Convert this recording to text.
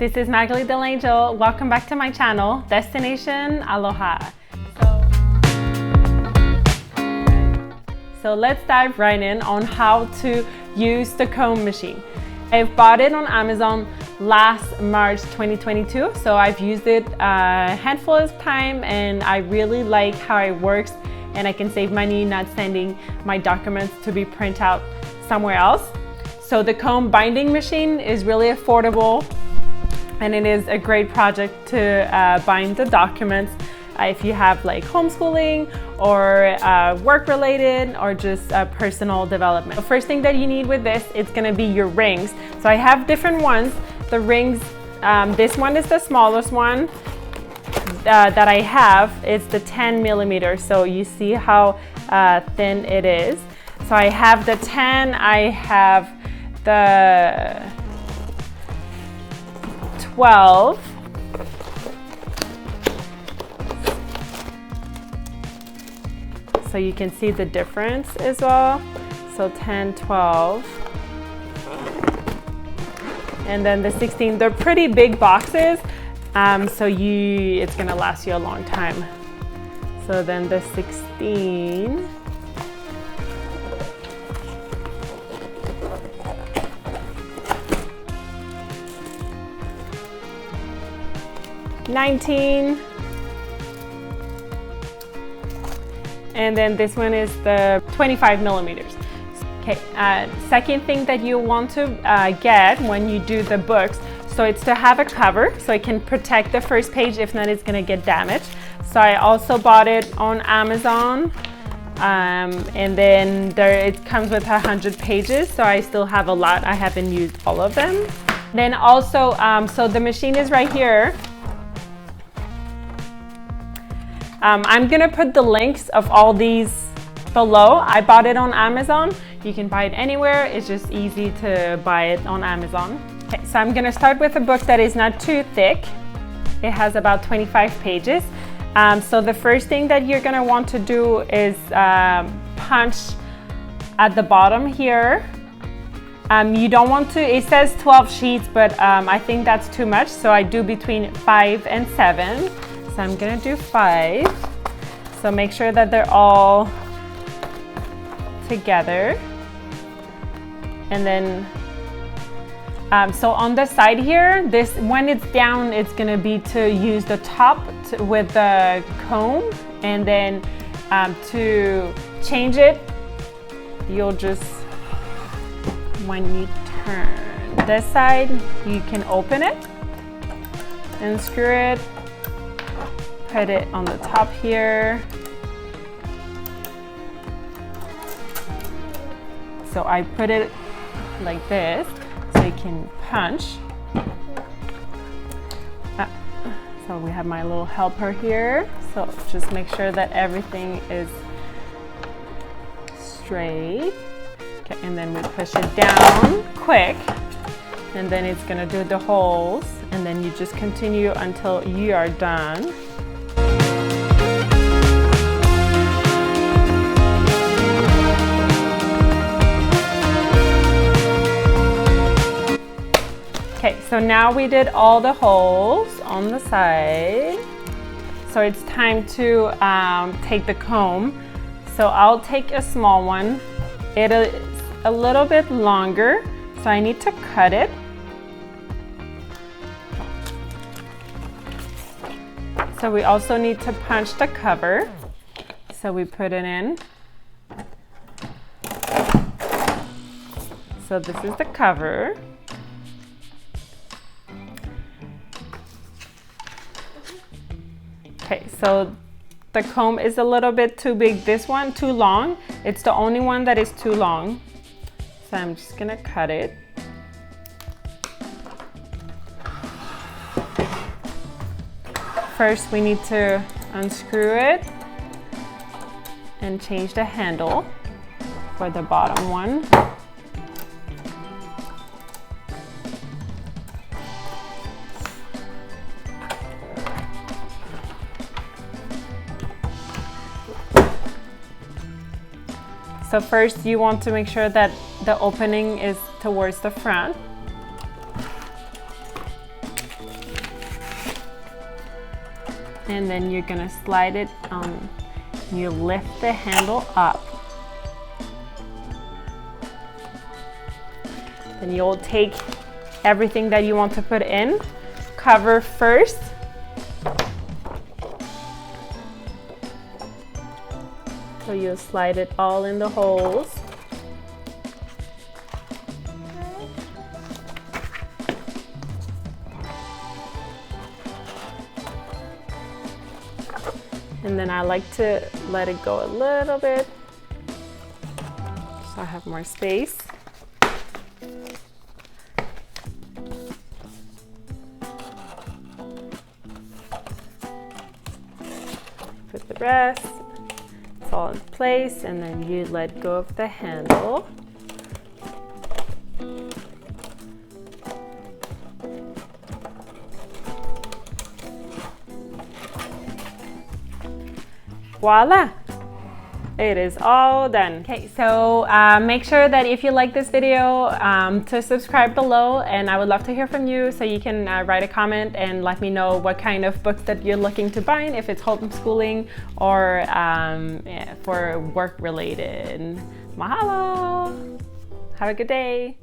This is Magali Del Angel. Welcome back to my channel, Destination Aloha. So let's dive right in on how to use the comb machine. I've bought it on Amazon last March 2022, so I've used it a handful of time and I really like how it works, and I can save money not sending my documents to be printed out somewhere else. So the comb binding machine is really affordable, and it is a great project to bind the documents if you have like homeschooling or work related or just personal development. The first thing that you need with this, it's gonna be your rings. So I have different ones. The rings, this one is the smallest one that I have. It's the 10 millimeters. So you see how thin it is. So I have the 10, I have the 12. So you can see the difference as well. So 10, 12. And then the 16, they're pretty big boxes. So it's gonna last you a long time. So then the 16. $19, and then this one is the 25 millimeters. Okay, second thing that you want to get when you do the books, so it's to have a cover so it can protect the first page, if not it's gonna get damaged. So I also bought it on Amazon, and then it comes with 100 pages, so I still have a lot. I haven't used all of them. Then also, so the machine is right here. I'm gonna put the links of all these below. I bought it on Amazon. You can buy it anywhere. It's just easy to buy it on Amazon. Okay, so I'm gonna start with a book that is not too thick. It has about 25 pages. So the first thing that you're gonna want to do is punch at the bottom here. You don't want to, it says 12 sheets, but I think that's too much. So I do between 5 and 7. So I'm gonna do 5. So make sure that they're all together. And then, so on the side here, this, when it's down, it's gonna be to use the top with the comb. And then to change it, you'll just, when you turn this side, you can open it and screw it. Put it on the top here. So I put it like this so you can punch. So we have my little helper here. So just make sure that everything is straight. Okay, and then we push it down quick, and then it's gonna do the holes, and then you just continue until you are done. Okay, so now we did all the holes on the side. So it's time to take the comb. So I'll take a small one. It is a little bit longer, so I need to cut it. So we also need to punch the cover. So we put it in. So this is the cover. Okay, so the comb is a little bit too big. This one, too long. It's the only one that is too long. So I'm just gonna cut it. First, we need to unscrew it and change the handle for the bottom one. So first you want to make sure that the opening is towards the front. and then you're gonna slide it on. You lift the handle up. Then you'll take everything that you want to put in, cover first. So you'll slide it all in the holes. And then I like to let it go a little bit so I have more space. Put the rest, it's all in place, and then you let go of the handle. Voila! It is all done. Okay, so make sure that if you like this video to subscribe below, and I would love to hear from you, so you can write a comment and let me know what kind of books that you're looking to buy, if it's homeschooling or for work related. Mahalo! Have a good day.